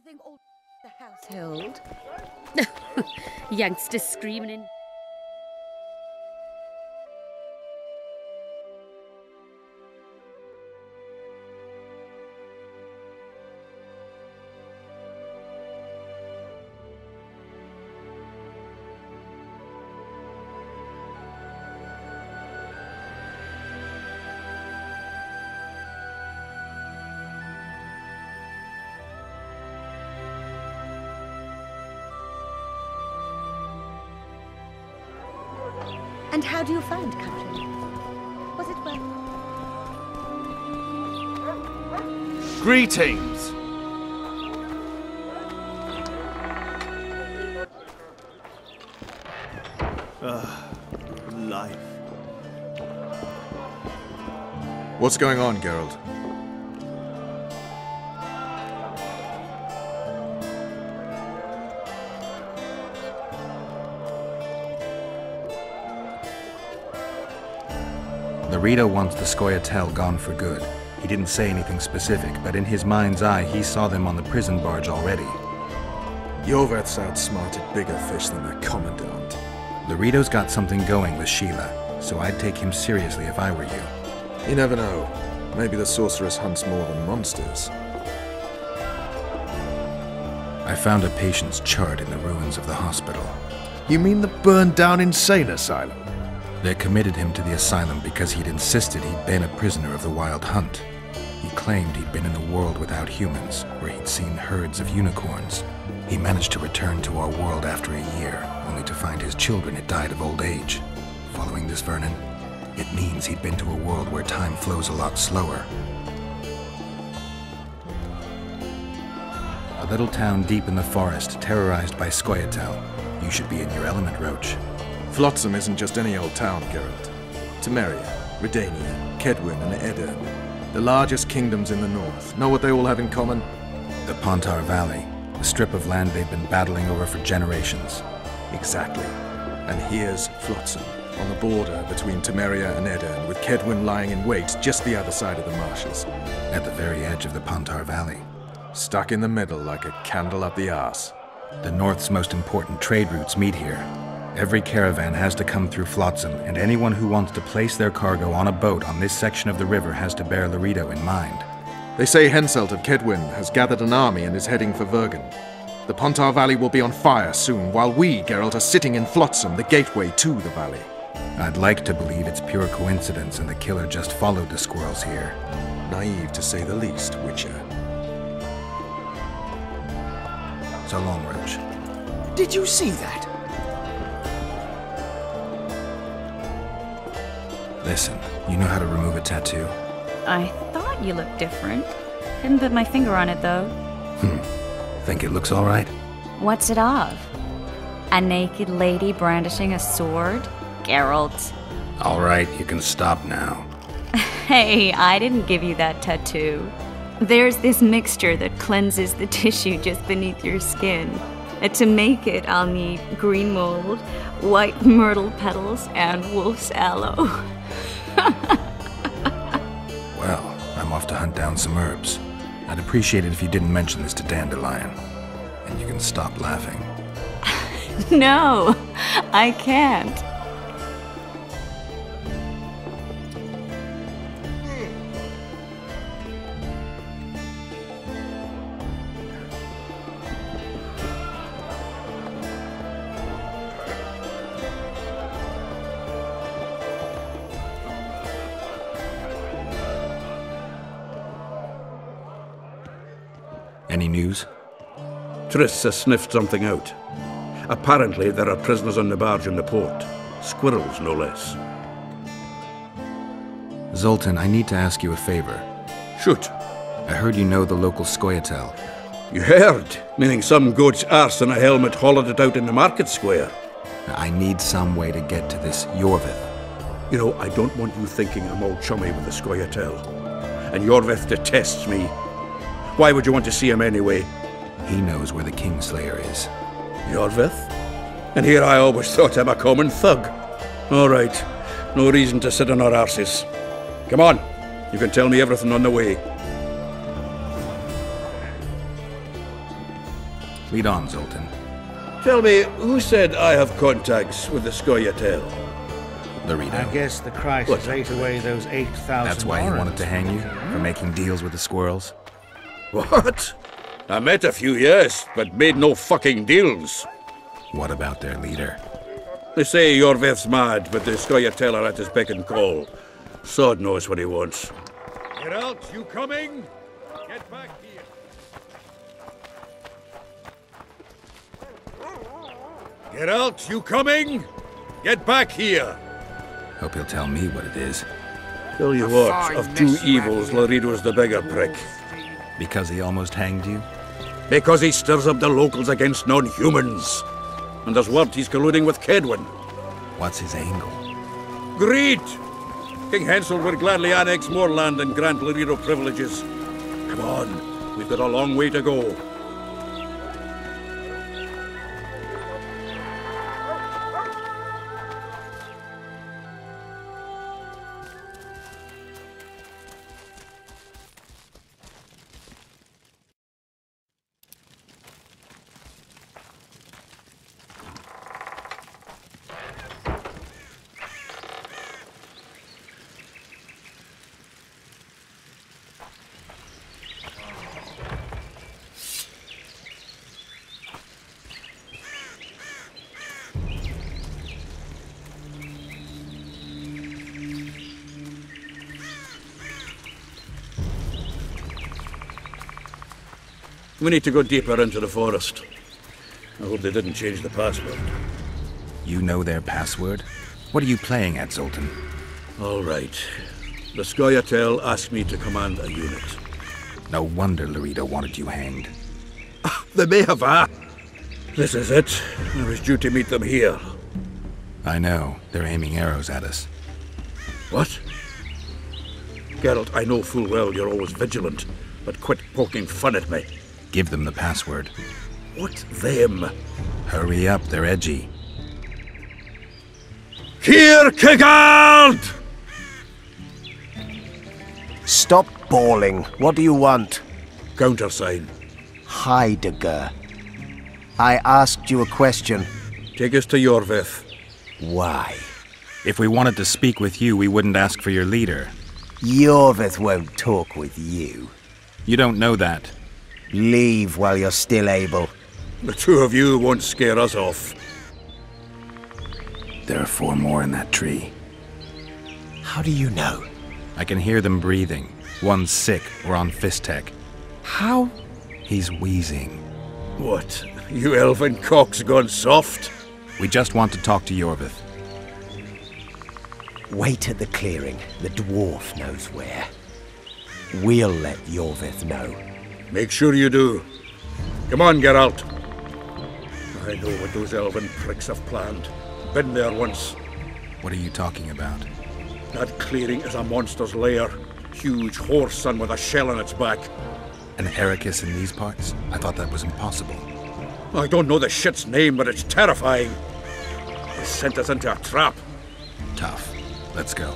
think all the household. Youngsters screaming in. And how do you find country? Was it well? Greetings! Life. What's going on, Geralt? Larito wants the Scoia'tael gone for good. He didn't say anything specific, but in his mind's eye, he saw them on the prison barge already. Yorveth's outsmarted bigger fish than their commandant. Larito's got something going with Sheila, so I'd take him seriously if I were you. You never know. Maybe the sorceress hunts more than monsters. I found a patient's chart in the ruins of the hospital. You mean the burned-down insane asylum? They committed him to the asylum because he'd insisted he'd been a prisoner of the Wild Hunt. He claimed he'd been in a world without humans, where he'd seen herds of unicorns. He managed to return to our world after a year, only to find his children had died of old age. Following this, Vernon, it means he'd been to a world where time flows a lot slower. A little town deep in the forest, terrorized by Scoia'tael. You should be in your element, Roach. Flotsam isn't just any old town, Geralt. Temeria, Redania, Kedwin, and Edirn, the largest kingdoms in the north. Know what they all have in common? The Pontar Valley, a strip of land they've been battling over for generations. Exactly. And here's Flotsam, on the border between Temeria and Edirn, with Kedwin lying in wait just the other side of the marshes. At the very edge of the Pontar Valley. Stuck in the middle like a candle up the arse. The North's most important trade routes meet here. Every caravan has to come through Flotsam, and anyone who wants to place their cargo on a boat on this section of the river has to bear Larito in mind. They say Henselt of Kedwin has gathered an army and is heading for Vergen. The Pontar Valley will be on fire soon, while we, Geralt, are sitting in Flotsam, the gateway to the valley. I'd like to believe it's pure coincidence and the killer just followed the squirrels here. Naive to say the least, Witcher. So long, Roach. Did you see that? Listen, you know how to remove a tattoo? I thought you looked different. Couldn't put my finger on it, though. Think it looks all right? What's it of? A naked lady brandishing a sword? Geralt. All right, you can stop now. Hey, I didn't give you that tattoo. There's this mixture that cleanses the tissue just beneath your skin. To make it, I'll need green mold, white myrtle petals, and wolf's aloe. Well, I'm off to hunt down some herbs. I'd appreciate it if you didn't mention this to Dandelion. And you can stop laughing. No, I can't. Any news? Triss has sniffed something out. Apparently, there are prisoners on the barge in the port. Squirrels, no less. Zoltan, I need to ask you a favor. Shoot. I heard you know the local Scoia'tael. You heard? Meaning some goat's arse in a helmet hollowed it out in the market square. I need some way to get to this Yorveth. You know, I don't want you thinking I'm all chummy with the Scoia'tael. And Yorveth detests me. Why would you want to see him anyway? He knows where the Kingslayer is. Yorveth? And here I always thought him a common thug. All right, no reason to sit on our arses. Come on, you can tell me everything on the way. Lead on, Zoltan. Tell me, who said I have contacts with the Scoia'tael? Larito. I guess the crisis ate away those 8,000 That's why he wanted to warrants. hang you? For making deals with the squirrels? What? I met a few, yes, but made no fucking deals. What about their leader? They say Yorveth's mad, but the Scoia'tael are at his beck and call. Sod knows what he wants. Geralt, you coming? Get back here. Geralt, you coming? Get back here. Hope you'll tell me what it is. Tell you what, of two evils, Laredo's the bigger prick. Because he almost hanged you? Because he stirs up the locals against non-humans. And there's word he's colluding with Kedwin. What's his angle? Greed! King Hansel would gladly annex more land and grant Laredo privileges. Come on, we've got a long way to go. We need to go deeper into the forest. I hope they didn't change the password. You know their password? What are you playing at, Zoltan? All right. The Scoia'tael asked me to command a unit. No wonder Laredo wanted you hanged. They may have asked. This is it. I was due to meet them here. I know. They're aiming arrows at us. What? Geralt, I know full well you're always vigilant, but quit poking fun at me. Give them the password. What them? Hurry up, they're edgy. Kierkegaard! Stop bawling. What do you want? Countersign. Heidegger. I asked you a question. Take us to Yorveth. Why? If we wanted to speak with you, we wouldn't ask for your leader. Yorveth won't talk with you. You don't know that. Leave while you're still able. The two of you won't scare us off. There are 4 more in that tree. How do you know? I can hear them breathing. One's sick or on Fistech. How? He's wheezing. What? You elven cock's gone soft? We just want to talk to Yorveth. Wait at the clearing. The dwarf knows where. We'll let Yorveth know. Make sure you do. Come on, Geralt. I know what those elven pricks have planned. Been there once. What are you talking about? That clearing is a monster's lair. Huge horse son with a shell on its back. An Ericus in these parts? I thought that was impossible. I don't know the shit's name, but it's terrifying. They sent us into a trap. Tough. Let's go.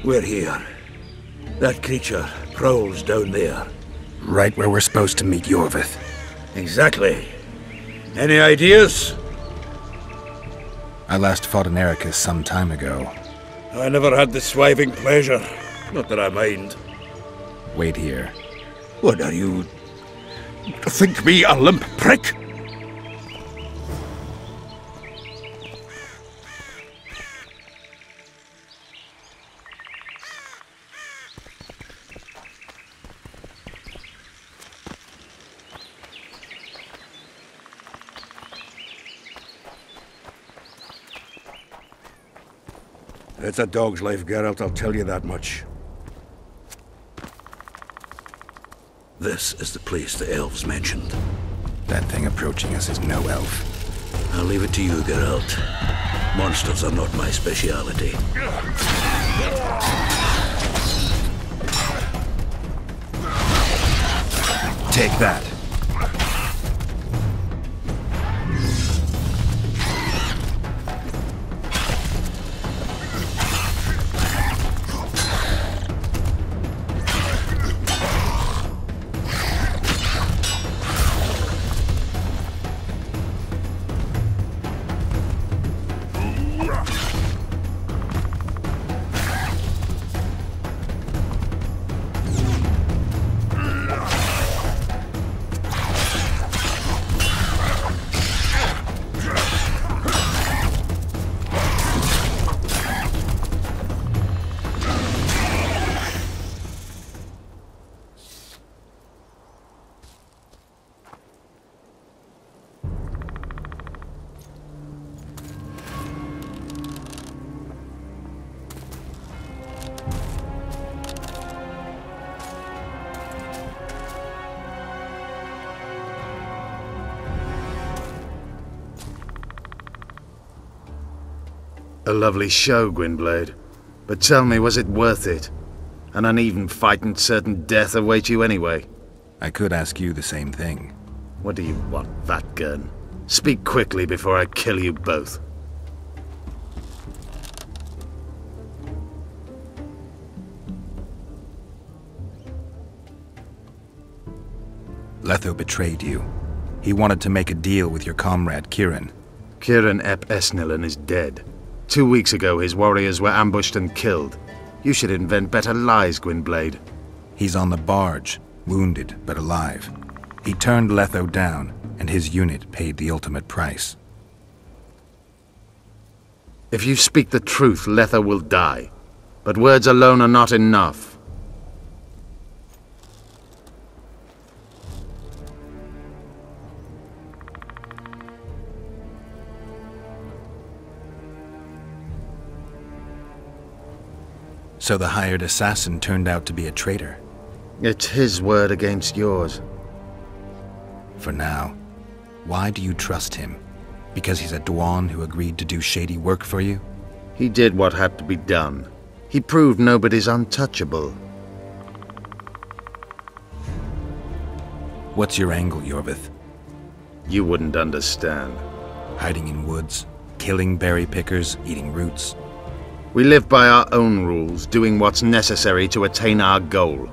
We're here. That creature prowls down there. Right where we're supposed to meet Yorveth. Exactly. Any ideas? I last fought an Ericus some time ago. I never had the swiving pleasure. Not that I mind. Wait here. What are you... Think me a limp prick? It's a dog's life, Geralt, I'll tell you that much. This is the place the elves mentioned. That thing approaching us is no elf. I'll leave it to you, Geralt. Monsters are not my speciality. Take that. A lovely show, Gwynblade. But tell me, was it worth it? An uneven fight and certain death await you anyway. I could ask you the same thing. What do you want, Vatgern? Speak quickly before I kill you both. Letho betrayed you. He wanted to make a deal with your comrade, Kieran. Kieran ep Esnilin is dead. 2 weeks ago, his warriors were ambushed and killed. You should invent better lies, Gwynblade. He's on the barge, wounded but alive. He turned Letho down, and his unit paid the ultimate price. If you speak the truth, Letho will die. But words alone are not enough. So the hired assassin turned out to be a traitor. It's his word against yours. For now. Why do you trust him? Because he's a Dwan who agreed to do shady work for you? He did what had to be done. He proved nobody's untouchable. What's your angle, Yorvith? You wouldn't understand. Hiding in woods, killing berry pickers, eating roots. We live by our own rules, doing what's necessary to attain our goal.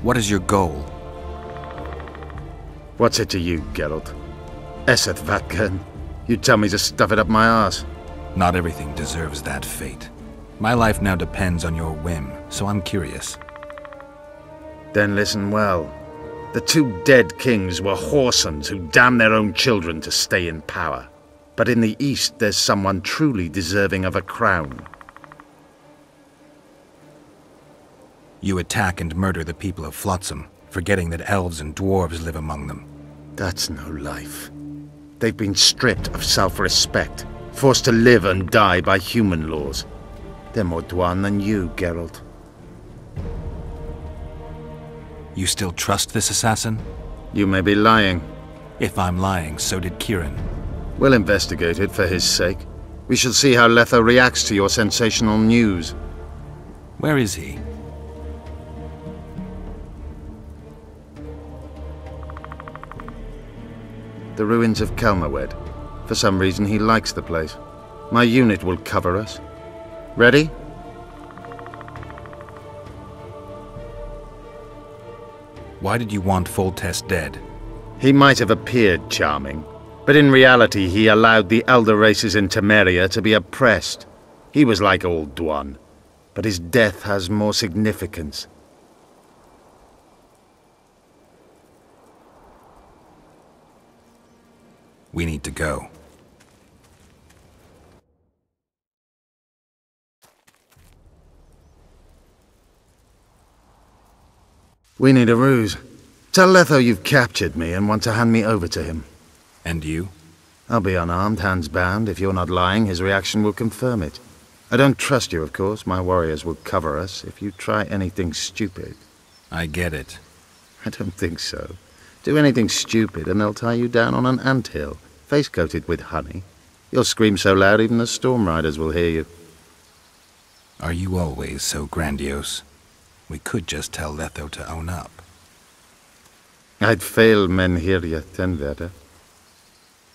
What is your goal? What's it to you, Geralt? Esseth Vatgern. You tell me to stuff it up my arse. Not everything deserves that fate. My life now depends on your whim, so I'm curious. Then listen well. The 2 dead kings were whoresons who damned their own children to stay in power. But in the east, there's someone truly deserving of a crown. You attack and murder the people of Flotsam, forgetting that elves and dwarves live among them. That's no life. They've been stripped of self-respect, forced to live and die by human laws. They're more Dwan than you, Geralt. You still trust this assassin? You may be lying. If I'm lying, so did Kieran. We'll investigate it for his sake. We shall see how Letho reacts to your sensational news. Where is he? The ruins of Kelmawed. For some reason, he likes the place. My unit will cover us. Ready? Why did you want Foltest dead? He might have appeared charming, but in reality he allowed the elder races in Temeria to be oppressed. He was like old Dwan, but his death has more significance. We need to go. We need a ruse. Tell Letho you've captured me and want to hand me over to him. And you? I'll be unarmed, hands bound. If you're not lying, his reaction will confirm it. I don't trust you, of course. My warriors will cover us if you try anything stupid. I get it. I don't think so. Do anything stupid and they'll tie you down on an anthill, face-coated with honey. You'll scream so loud even the storm riders will hear you. Are you always so grandiose? We could just tell Letho to own up. I'd fail men hirja tenverder.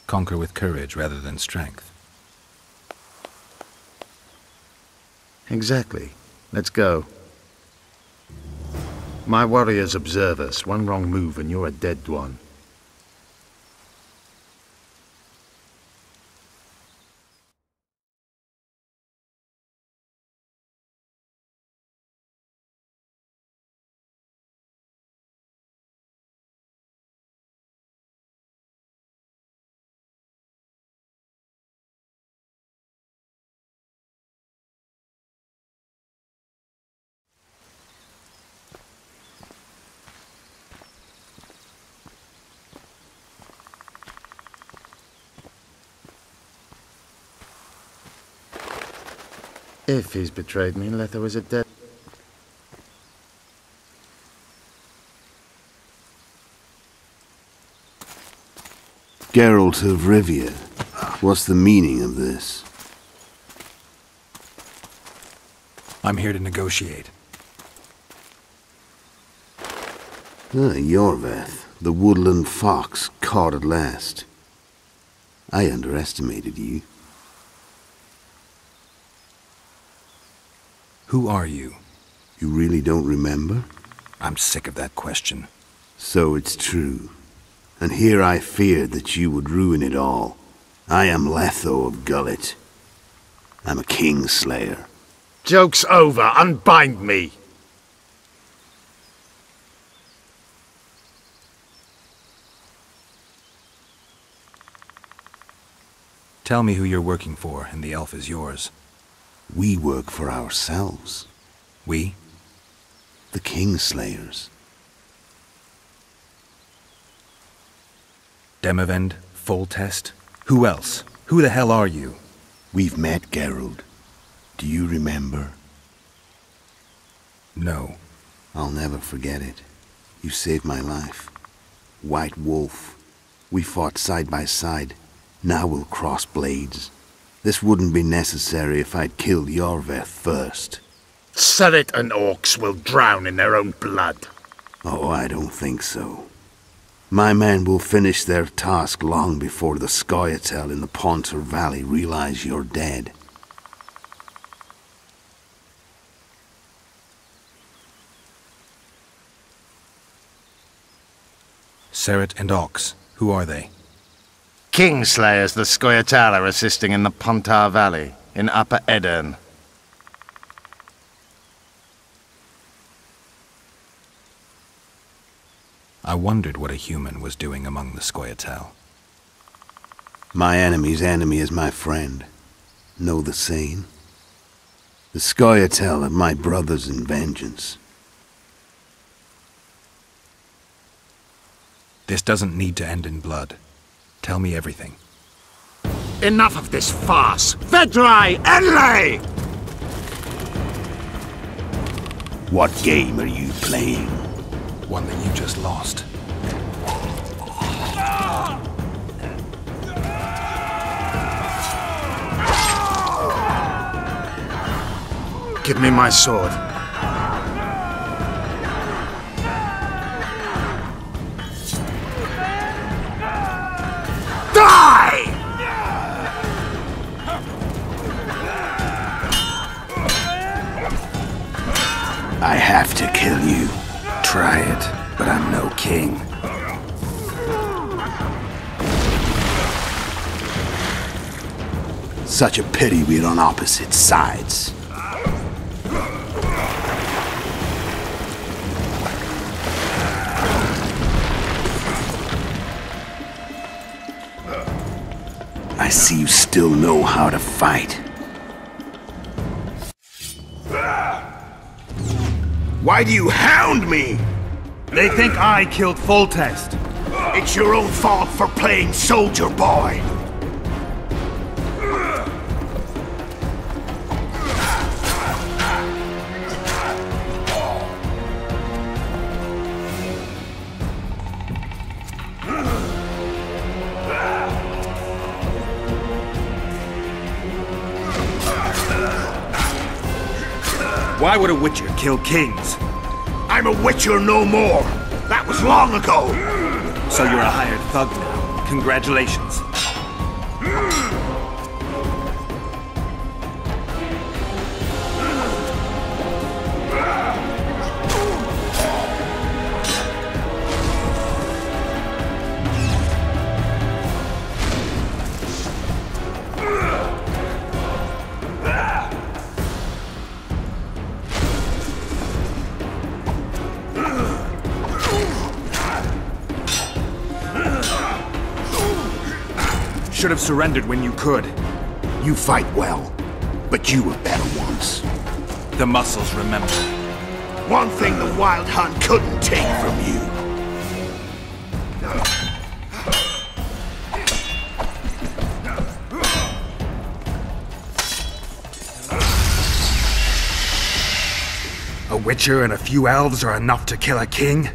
Conquer with courage rather than strength. Exactly. Let's go. My warriors observe us. One wrong move and you're a dead one. If he's betrayed me, Letho is a dead... Geralt of Rivia, what's the meaning of this? I'm here to negotiate. Yorveth, the woodland fox, caught at last. I underestimated you. Who are you? You really don't remember? I'm sick of that question. So it's true. And here I feared that you would ruin it all. I am Letho of Gullet. I'm a Kingslayer. Joke's over. Unbind me. Tell me who you're working for, and the elf is yours. We work for ourselves. We? The Kingslayers. Demavend? Foltest? Who else? Who the hell are you? We've met, Geralt. Do you remember? No. I'll never forget it. You saved my life. White Wolf. We fought side by side. Now we'll cross blades. This wouldn't be necessary if I'd killed Yorveth first. Surrit and orcs will drown in their own blood. Oh, I don't think so. My men will finish their task long before the Scoia'tael in the Pontar Valley realize you're dead. Surrit and Ox. Who are they? Kingslayers the Scoia'tael are assisting in the Pontar Valley, in Upper Edirn. I wondered what a human was doing among the Scoia'tael. My enemy's enemy is my friend. Know the saying? The Scoia'tael are my brothers in vengeance. This doesn't need to end in blood. Tell me everything. Enough of this farce! Vedrai Enlay! What game are you playing? One that you just lost. Give me my sword. Die! I have to kill you. Try it, but I'm no king. Such a pity we're on opposite sides. I see you still know how to fight. Why do you hound me? They think I killed Foltest. It's your own fault for playing soldier boy. Why would a witcher kill kings? I'm a witcher no more. That was long ago. So you're a hired thug now. Congratulations. Should have surrendered when you could. You fight well, but you were better once. The muscles remember. One thing the Wild Hunt couldn't take from you. A witcher and a few elves are enough to kill a king?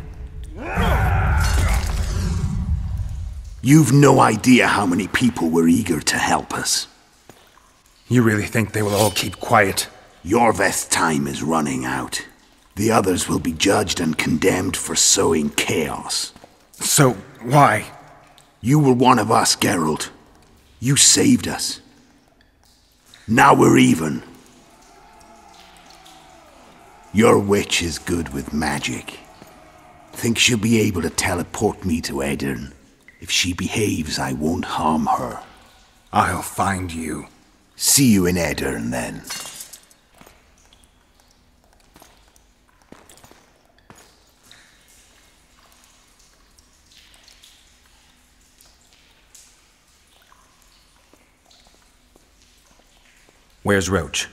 You've no idea how many people were eager to help us. You really think they will all keep quiet? Yorveth's time is running out. The others will be judged and condemned for sowing chaos. So, why? You were one of us, Geralt. You saved us. Now we're even. Your witch is good with magic. Think she'll be able to teleport me to Edirn? If she behaves, I won't harm her. I'll find you. See you in Edirn, then. Where's Roach?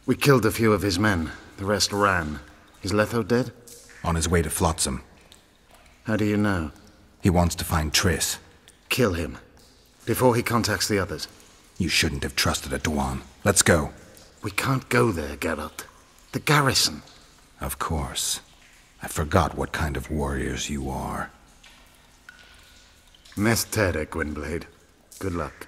We killed a few of his men. The rest ran. Is Letho dead? On his way to Flotsam. How do you know? He wants to find Triss. Kill him. Before he contacts the others. You shouldn't have trusted a Dwan. Let's go. We can't go there, Geralt. The garrison. Of course. I forgot what kind of warriors you are. Mestere, Gwynblade. Good luck.